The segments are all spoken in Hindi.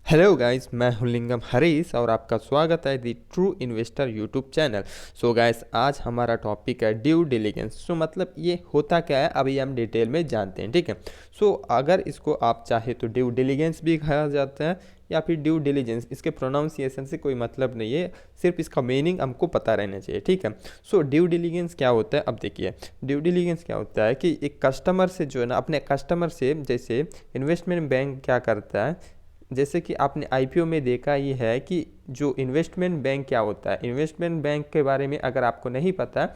हेलो गाइस, मैं हूं लिंगम हरीश और आपका स्वागत है दी true investor YouTube channel. So guys, आज हमारा टॉपिक है ड्यू डिलिजेंस। सो मतलब ये होता क्या है अभी हम डिटेल में जानते हैं, ठीक है। सो अगर इसको आप चाहे तो ड्यू डिलिजेंस भी कहा जाता है या फिर ड्यू डिलिजेंस, इसके प्रोनाउंसिएशन से कोई मतलब नहीं है, सिर्फ इसका मीनिंग हमको पता रहना चाहिए, ठीक है। सो ड्यू डिलिजेंस क्या होता है, अब देखिए ड्यू डिलिजेंस क्या होता है कि एक कस्टमर से जो है ना, अपने कस्टमर से, जैसे इन्वेस्टमेंट बैंक क्या करता है, जैसे कि आपने आईपीओ में देखा ही है कि जो इन्वेस्टमेंट बैंक क्या होता है, इन्वेस्टमेंट बैंक के बारे में अगर आपको नहीं पता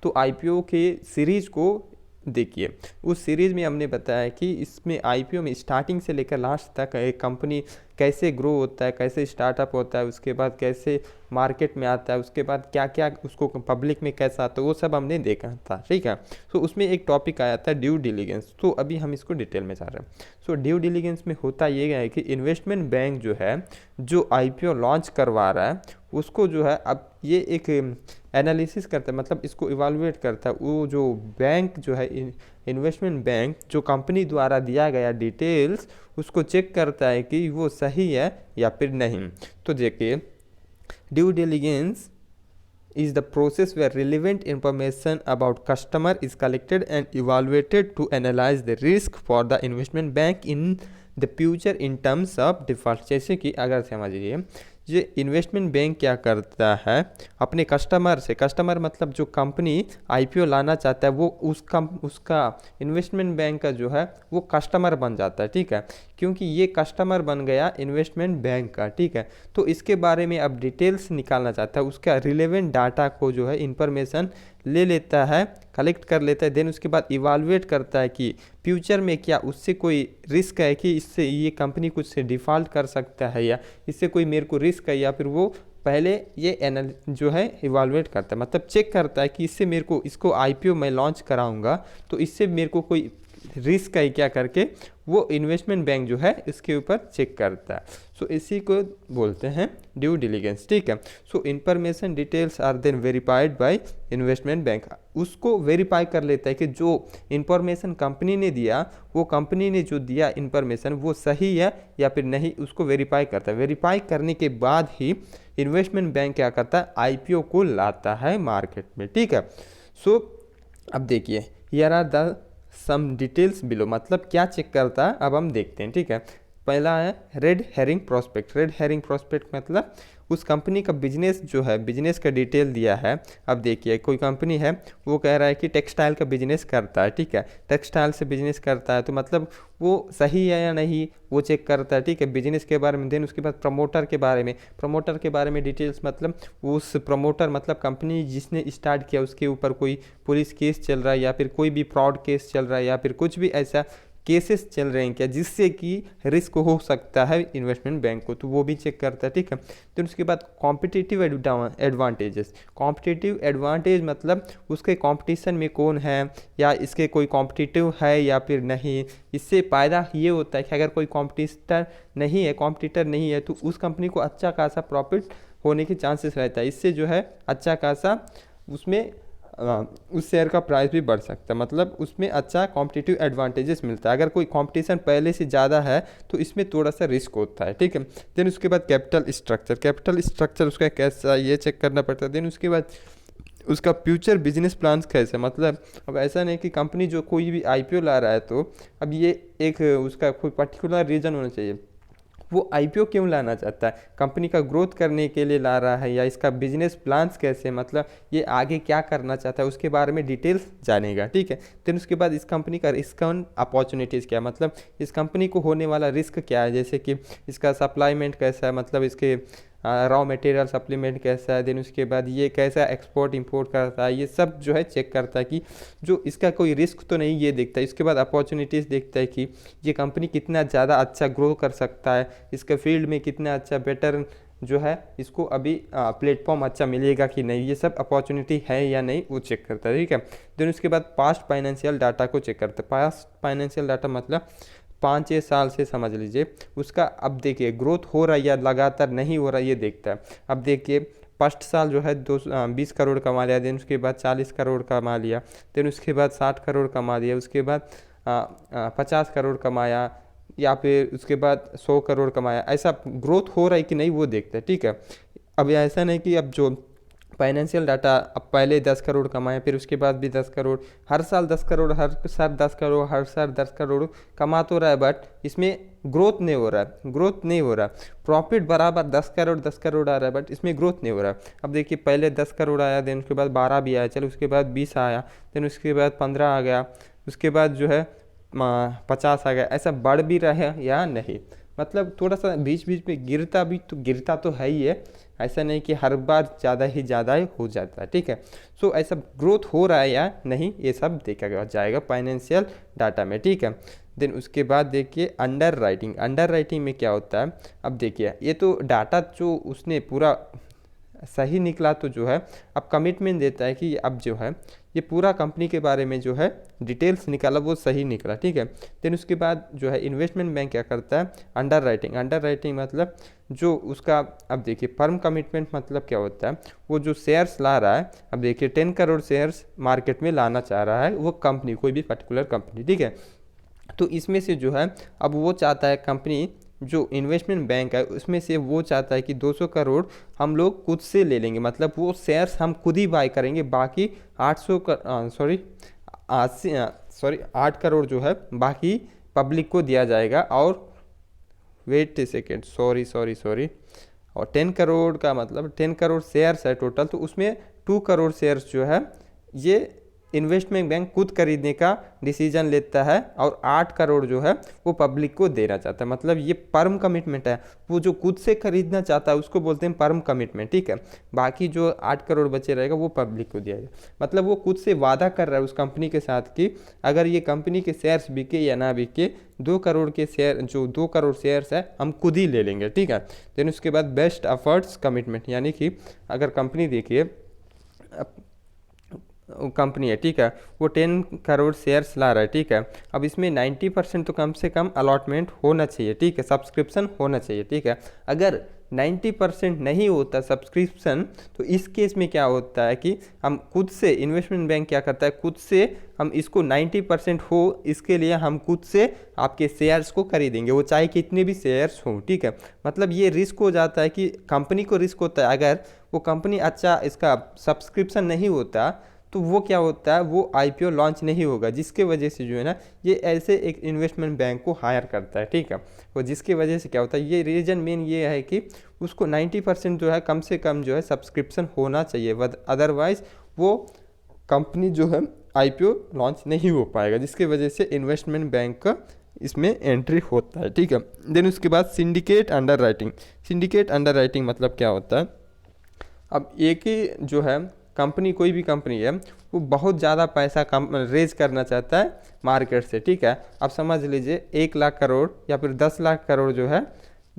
तो आईपीओ के सीरीज़ को देखिए। उस सीरीज़ में हमने बताया कि इसमें आईपीओ में स्टार्टिंग से लेकर लास्ट तक एक कंपनी कैसे ग्रो होता है, कैसे स्टार्टअप होता है, उसके बाद कैसे मार्केट में आता है, उसके बाद क्या क्या उसको पब्लिक में कैसा आता है, वो सब हमने देखा था, ठीक है। तो उसमें एक टॉपिक आया था ड्यू डिलिजेंस, तो अभी हम इसको डिटेल में जा रहे हैं। सो ड्यू डिलिजेंस में होता ये है कि इन्वेस्टमेंट बैंक जो है, जो आईपीओ लॉन्च करवा रहा है, उसको जो है अब ये एक एनालिसिस करता है, मतलब इसको इवालुएट करता है। वो जो बैंक जो है, इन्वेस्टमेंट बैंक, जो कंपनी द्वारा दिया गया डिटेल्स, उसको चेक करता है कि वो सही है या फिर नहीं। तो देखिए, due diligence is the process where relevant information about customer is collected and evaluated to analyze the risk for the investment bank in the future in terms of default। जैसे कि अगर समझिए, ये इन्वेस्टमेंट बैंक क्या करता है अपने कस्टमर से, कस्टमर मतलब जो कंपनी आईपीओ लाना चाहता है वो उसका इन्वेस्टमेंट बैंक का जो है वो कस्टमर बन जाता है, ठीक है। क्योंकि ये कस्टमर बन गया इन्वेस्टमेंट बैंक का, ठीक है। तो इसके बारे में अब डिटेल्स निकालना चाहता है, उसका रिलेवेंट डाटा को जो है इंफॉर्मेशन ले लेता है, कलेक्ट कर लेता है। देन उसके बाद इवालुएट करता है कि फ्यूचर में क्या उससे कोई रिस्क है कि इससे ये कंपनी कुछ से डिफ़ॉल्ट कर सकता है, या इससे कोई मेरे को रिस्क है, या फिर वो पहले ये एनाल जो है इवालुएट करता है, मतलब चेक करता है कि इससे मेरे को, इसको आईपीओ मैं लॉन्च कराऊंगा तो इससे मेरे को कोई रिस्क है क्या करके वो इन्वेस्टमेंट बैंक जो है इसके ऊपर चेक करता है। सो इसी को बोलते हैं ड्यू डिलिजेंस, ठीक है। So information details are then verified by investment bank. उसको वेरीफाई कर लेता है कि जो इंफॉर्मेशन कंपनी ने दिया, वो कंपनी ने जो दिया इंफॉर्मेशन वो सही है या फिर नहीं, उसको वेरीफाई करता है। वेरीफाई करने के बाद ही इन्वेस्टमेंट बैंक क्या करता है, आईपीओ को लाता है मार्केट में, ठीक है। सो अब देखिए, here are the some details below, मतलब क्या चेक करता है अब हम देखते हैं, ठीक है। पहला है red herring prospect. Red herring prospect मतलब उस कंपनी का बिजनेस जो है, बिजनेस का डिटेल दिया है। अब देखिए, कोई कंपनी है वो कह रहा है कि टेक्सटाइल का बिजनेस करता है, ठीक है, टेक्सटाइल से बिजनेस करता है, तो मतलब वो सही है या नहीं वो चेक करता है, ठीक है, बिजनेस के बारे में। देन उसके बाद प्रमोटर के बारे में, प्रमोटर के बारे में डिटेल्स, मतलब उस प्रमोटर मतलब कंपनी जिसने स्टार्ट किया उसके ऊपर कोई पुलिस केस चल रहा है या फिर कोई भी फ्रॉड केस चल रहा है या फिर कुछ भी ऐसा केसेस चल रहे हैं क्या जिससे कि रिस्क हो सकता है इन्वेस्टमेंट बैंक को, तो वो भी चेक करता है, ठीक है। तो उसके बाद कॉम्पिटिटिव एडवांटेजेस। कॉम्पिटिटिव एडवांटेज मतलब उसके कंपटीशन में कौन है, या इसके कोई कॉम्पिटिटिव है या फिर नहीं। इससे फ़ायदा ये होता है कि अगर कोई कॉम्पिटिटर नहीं है तो उस कंपनी को अच्छा खासा प्रॉफिट होने के चांसेस रहता है। इससे जो है अच्छा खासा उसमें उस शेयर का प्राइस भी बढ़ सकता है, मतलब उसमें अच्छा कॉम्पिटिटिव एडवांटेजेस मिलता है। अगर कोई कंपटीशन पहले से ज़्यादा है तो इसमें थोड़ा सा रिस्क होता है, ठीक है। देन उसके बाद कैपिटल स्ट्रक्चर। कैपिटल स्ट्रक्चर उसका कैसा ये चेक करना पड़ता है। देन उसके बाद उसका फ्यूचर बिजनेस प्लान्स कैसे, मतलब अब ऐसा नहीं कि कंपनी जो कोई भी आईपीओ ला रहा है तो अब ये एक उसका कोई पर्टिकुलर रीज़न होना चाहिए, वो आईपीओ क्यों लाना चाहता है, कंपनी का ग्रोथ करने के लिए ला रहा है, या इसका बिजनेस प्लान्स कैसे, मतलब ये आगे क्या करना चाहता है उसके बारे में डिटेल्स जानेगा, ठीक है। फिर उसके बाद इस कंपनी का रिस्क एंड अपॉर्चुनिटीज़ क्या है, मतलब इस कंपनी को होने वाला रिस्क क्या है, जैसे कि इसका सप्लाईमेंट कैसा है, मतलब इसके रॉ मटेरियल सप्लीमेंट कैसा है। देन उसके बाद ये कैसा एक्सपोर्ट इंपोर्ट करता है, ये सब जो है चेक करता है कि जो इसका कोई रिस्क तो नहीं, ये देखता है। इसके बाद अपॉर्चुनिटीज़ देखता है कि ये कंपनी कितना ज़्यादा अच्छा ग्रो कर सकता है, इसके फील्ड में कितना अच्छा बेटर जो है इसको अभी प्लेटफॉर्म अच्छा मिलेगा कि नहीं, ये सब अपॉर्चुनिटी है या नहीं वो चेक करता है, ठीक है। देन उसके बाद पास्ट फाइनेंशियल डाटा को चेक करता है। पास्ट फाइनेंशियल डाटा मतलब 5-6 साल से समझ लीजिए उसका, अब देखिए ग्रोथ हो रहा है या लगातार नहीं हो रहा है ये देखता है। अब देखिए फर्स्ट साल जो है 20 करोड़ कमा लिया, देन उसके बाद 40 करोड़ कमा लिया, देन उसके बाद 60 करोड़ कमा लिया, उसके बाद 50 करोड़ कमाया, या फिर उसके बाद 100 करोड़ कमाया, ऐसा ग्रोथ हो रहा है कि नहीं वो देखते हैं, ठीक है। अब ऐसा नहीं कि अब जो फाइनेंशियल डाटा, अब पहले 10 करोड़ कमाए फिर उसके बाद भी 10 करोड़, हर साल 10 करोड़, हर साल 10 करोड़, हर साल 10 करोड़ कमा तो रहा है, बट इसमें ग्रोथ नहीं हो रहा है, ग्रोथ नहीं हो रहा। प्रॉफिट बराबर 10 करोड़ आ रहा है, बट इसमें ग्रोथ नहीं हो रहा। अब देखिए पहले 10 करोड़ आया, देन उसके बाद 12 भी आया, चलो उसके बाद 20 आया, देन उसके बाद 15 आ गया, उसके बाद जो है 50 आ गया, ऐसा बढ़ भी रहा है या नहीं। मतलब थोड़ा सा बीच बीच में गिरता भी तो गिरता तो है ही है, ऐसा नहीं कि हर बार ज़्यादा ही ज़्यादा ही हो जाता है, ठीक है। सो ऐसा ग्रोथ हो रहा है या नहीं, ये सब देखा जाएगा फाइनेंशियल डाटा में, ठीक है। देन उसके बाद देखिए अंडर राइटिंग, अंडर राइटिंग में क्या होता है। अब देखिए ये तो डाटा जो उसने पूरा सही निकला तो जो है अब कमिटमेंट देता है कि अब जो है ये पूरा कंपनी के बारे में जो है डिटेल्स निकाला वो सही निकला, ठीक है। देन उसके बाद जो है इन्वेस्टमेंट बैंक क्या करता है, अंडर राइटिंग, अंडर राइटिंग मतलब जो उसका, अब देखिए फर्म कमिटमेंट मतलब क्या होता है, वो जो शेयर्स ला रहा है, अब देखिए 10 करोड़ शेयर्स मार्केट में लाना चाह रहा है वो कंपनी, कोई भी पर्टिकुलर कंपनी, ठीक है। तो इसमें से जो है अब वो चाहता है कंपनी, जो इन्वेस्टमेंट बैंक है उसमें से वो चाहता है कि 200 करोड़ हम लोग खुद से ले लेंगे, मतलब वो शेयर्स हम खुद ही बाय करेंगे, बाकी 8 करोड़ जो है बाकी पब्लिक को दिया जाएगा। और वेट ए सेकेंड, सॉरी, और 10 करोड़ का मतलब 10 करोड़ शेयर्स है टोटल, तो उसमें 2 करोड़ शेयर्स जो है ये इन्वेस्टमेंट बैंक खुद खरीदने का डिसीजन लेता है, और 8 करोड़ जो है वो पब्लिक को देना चाहता है। मतलब ये फर्म कमिटमेंट है, वो जो खुद से खरीदना चाहता है उसको बोलते हैं फर्म कमिटमेंट, ठीक है। बाकी जो 8 करोड़ बचे रहेगा वो पब्लिक को दिया जाएगा। मतलब वो खुद से वादा कर रहा है उस कंपनी के साथ कि अगर ये कंपनी के शेयर्स बिके या ना बिके, 2 करोड़ के शेयर, जो 2 करोड़ शेयर्स है हम खुद ही ले लेंगे, ठीक है। देन उसके बाद बेस्ट एफर्ट्स कमिटमेंट, यानी कि अगर कंपनी देखिए कंपनी है, ठीक है, वो 10 करोड़ शेयर्स ला रहा है, ठीक है। अब इसमें 90% तो कम से कम अलॉटमेंट होना चाहिए, ठीक है, सब्सक्रिप्शन होना चाहिए, ठीक है। अगर 90% नहीं होता सब्सक्रिप्शन, तो इस केस में क्या होता है कि हम खुद से, इन्वेस्टमेंट बैंक क्या करता है, खुद से हम इसको 90% हो, इसके लिए हम खुद से आपके शेयर्स को खरीदेंगे, वो चाहे कितने भी शेयर्स हों, ठीक है। मतलब ये रिस्क हो जाता है कि कंपनी को रिस्क होता है, अगर वो कंपनी अच्छा इसका सब्सक्रिप्शन नहीं होता तो वो क्या होता है, वो आईपीओ लॉन्च नहीं होगा, जिसके वजह से जो है ना ये ऐसे एक इन्वेस्टमेंट बैंक को हायर करता है, ठीक है। और जिसकी वजह से क्या होता है, ये रीज़न मेन ये है कि उसको 90% जो है कम से कम जो है सब्सक्रिप्शन होना चाहिए, अदरवाइज़ वो कंपनी जो है आईपीओ लॉन्च नहीं हो पाएगा, जिसकी वजह से इन्वेस्टमेंट बैंक का इसमें एंट्री होता है, ठीक है। देन उसके बाद syndicate under writing, syndicate under writing मतलब क्या होता है, अब एक ही जो है कंपनी, कोई भी कंपनी है वो बहुत ज़्यादा पैसा रेज करना चाहता है मार्केट से, ठीक है। अब समझ लीजिए 1 लाख करोड़ या फिर 10 लाख करोड़ जो है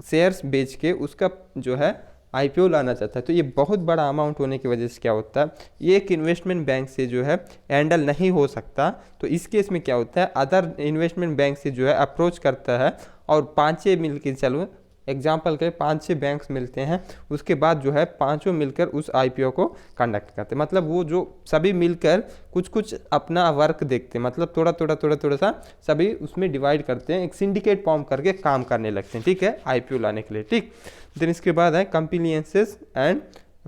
शेयर्स बेच के उसका जो है आईपीओ लाना चाहता है, तो ये बहुत बड़ा अमाउंट होने की वजह से क्या होता है, ये एक इन्वेस्टमेंट बैंक से जो है हैंडल नहीं हो सकता। तो इस केस में क्या होता है, अदर इन्वेस्टमेंट बैंक से जो है अप्रोच करता है, और 5-6 मिल के, चलो एग्जाम्पल के 5-6 बैंक्स मिलते हैं, उसके बाद जो है पांचों मिलकर उस आईपीओ को कंडक्ट करते हैं। मतलब वो जो सभी मिलकर कुछ कुछ अपना वर्क देखते हैं, मतलब थोड़ा सा सभी उसमें डिवाइड करते हैं, एक सिंडिकेट फॉर्म करके काम करने लगते हैं, ठीक है, आईपीओ लाने के लिए, ठीक। देन इसके बाद है कंप्लायंसेस एंड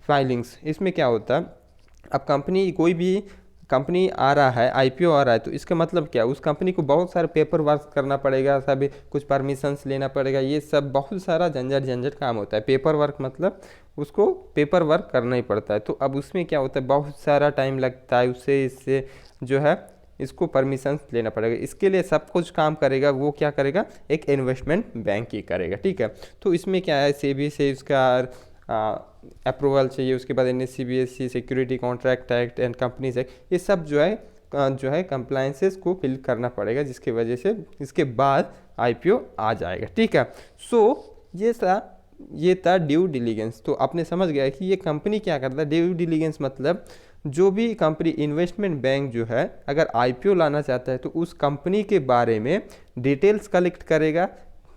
फाइलिंग्स। इसमें क्या होता है, अब कंपनी, कोई भी कंपनी आ रहा है, आईपीओ आ रहा है, तो इसका मतलब क्या, उस कंपनी को बहुत सारे पेपर वर्क करना पड़ेगा, सभी कुछ परमिशंस लेना पड़ेगा, ये सब बहुत सारा झंझट काम होता है। पेपर वर्क मतलब उसको पेपर वर्क करना ही पड़ता है। तो अब उसमें क्या होता है, बहुत सारा टाइम लगता है, उससे इससे जो है इसको परमिशन लेना पड़ेगा। इसके लिए सब कुछ काम करेगा, वो क्या करेगा, एक इन्वेस्टमेंट बैंक ही करेगा, ठीक है। तो इसमें क्या है, सेबी से इसका अप्रूवल चाहिए, उसके बाद NSE BSE security contract act and companies act, ये सब जो है कंप्लायंसेस को फिल करना पड़ेगा, जिसकी वजह से इसके बाद आईपीओ आ जाएगा, ठीक है। सो ये था ड्यू डिलिजेंस। तो आपने समझ गया कि ये कंपनी क्या करता है, ड्यू डिलिजेंस मतलब जो भी कंपनी, इन्वेस्टमेंट बैंक जो है अगर आईपीओ लाना चाहता है तो उस कंपनी के बारे में डिटेल्स कलेक्ट करेगा,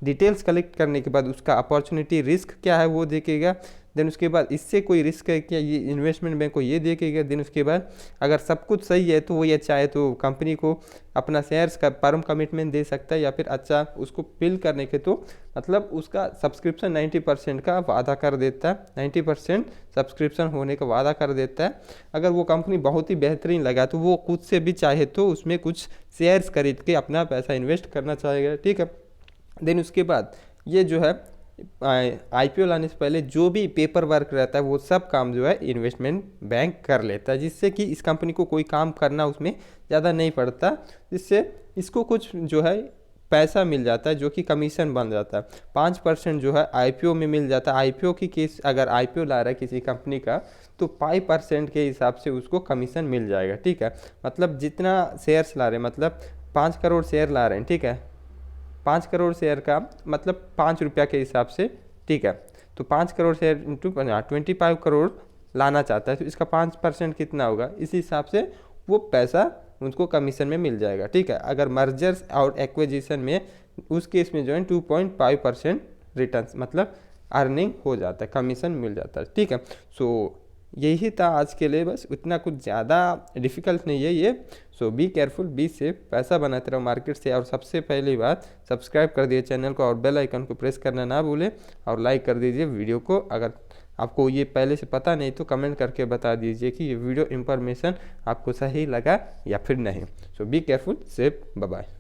डिटेल्स कलेक्ट करने के बाद उसका अपॉर्चुनिटी रिस्क क्या है वो देखेगा, देन उसके बाद इससे कोई रिस्क है क्या, ये इन्वेस्टमेंट बैंक को ये देखेगा। देन उसके बाद अगर सब कुछ सही है तो वो ये चाहे तो कंपनी को अपना शेयर्स का परम कमिटमेंट दे सकता है, या फिर अच्छा उसको फिल करने के तो मतलब उसका सब्सक्रिप्शन 90% का वादा कर देता है, 90% सब्सक्रिप्शन होने का वादा कर देता है। अगर वो कंपनी बहुत ही बेहतरीन लगा तो वो खुद से भी चाहे तो उसमें कुछ शेयर्स खरीद के अपना पैसा इन्वेस्ट करना चाहेगा, ठीक है। देन उसके बाद ये जो है आईपीओ लाने से पहले जो भी पेपर वर्क रहता है वो सब काम जो है इन्वेस्टमेंट बैंक कर लेता है, जिससे कि इस कंपनी को कोई काम करना उसमें ज़्यादा नहीं पड़ता, जिससे इसको कुछ जो है पैसा मिल जाता है जो कि कमीशन बन जाता है। 5% जो है आईपीओ में मिल जाता है। आईपीओ की केस अगर आईपीओ ला रहा है किसी कंपनी का तो 5% के हिसाब से उसको कमीशन मिल जाएगा, ठीक है। मतलब जितना शेयर्स ला रहे हैं, मतलब 5 करोड़ शेयर ला रहे हैं, ठीक है, 5 करोड़ शेयर का मतलब 5 रुपया के हिसाब से, ठीक है। तो 5 करोड़ शेयर इंटू 25 करोड़ लाना चाहता है तो इसका 5% कितना होगा, इस हिसाब से वो पैसा उनको कमीशन में मिल जाएगा, ठीक है। अगर मर्जर्स और एक्विजिशन में उस केस में जो है 2.5% रिटर्न्स मतलब अर्निंग हो जाता है, कमीशन मिल जाता है, ठीक है। सो यही था आज के लिए, बस इतना कुछ ज़्यादा डिफ़िकल्ट नहीं है ये। सो बी केयरफुल, बी सेफ, पैसा बनाते रहो मार्केट से। और सबसे पहली बात सब्सक्राइब कर दिए चैनल को और बेल आइकन को प्रेस करना ना भूलें, और लाइक कर दीजिए वीडियो को। अगर आपको ये पहले से पता नहीं तो कमेंट करके बता दीजिए कि ये वीडियो इंफॉर्मेशन आपको सही लगा या फिर नहीं। So be careful, safe, bye bye.